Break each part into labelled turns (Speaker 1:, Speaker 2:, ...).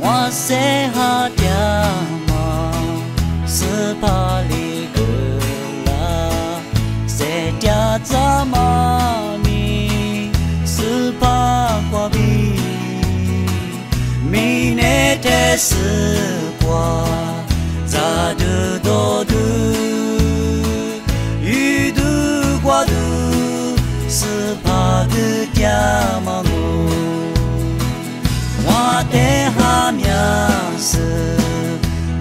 Speaker 1: 我塞哈掉嘛，是怕里个啦，塞掉怎么你是怕过比，明年的时光咋的多的，遇的过的是怕个掉嘛我。我的哈面是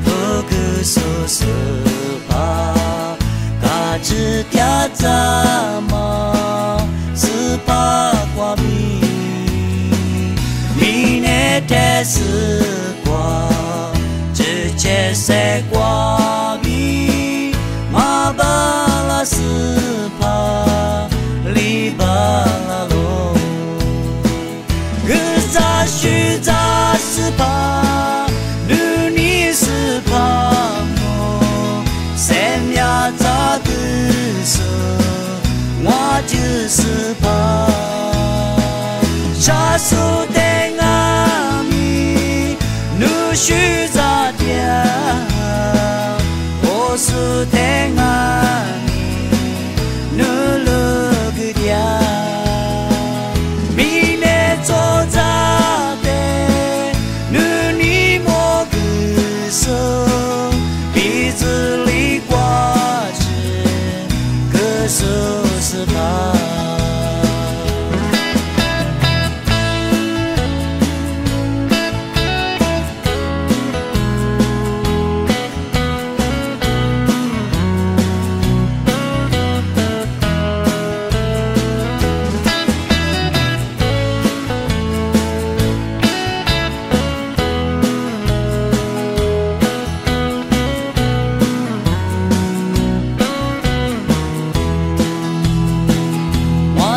Speaker 1: 不可说是怕，嘎吱掉怎么是怕过比，明年的时光直接塞过比，马巴拉是怕，里巴拉罗。咋许咋是怕，女你是怕我，三呀咋个说，我就是怕。啥时的阿米，女许咋的，我是的阿米，女了个的。鼻子里挂着个手是怕。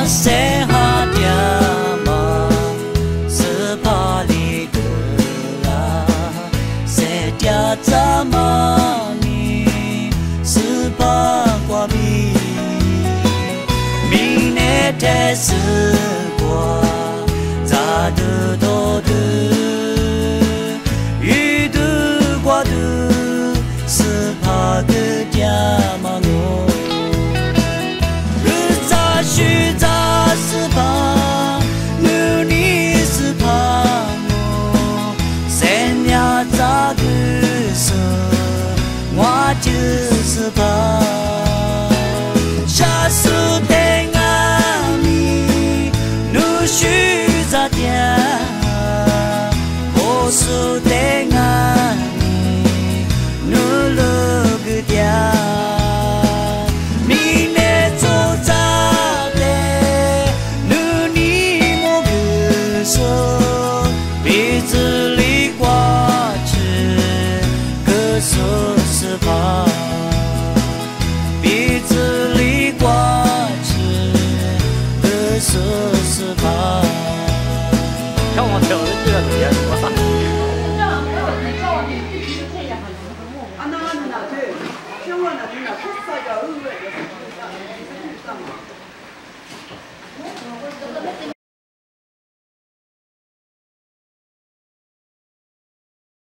Speaker 1: 塞哈掉嘛，是怕里个啦，塞掉怎么你是怕过比，明年的时光咋的多的，遇的过的是怕个掉嘛我。许咋是怕，女你是怕我，三呀咋个说，我就是怕。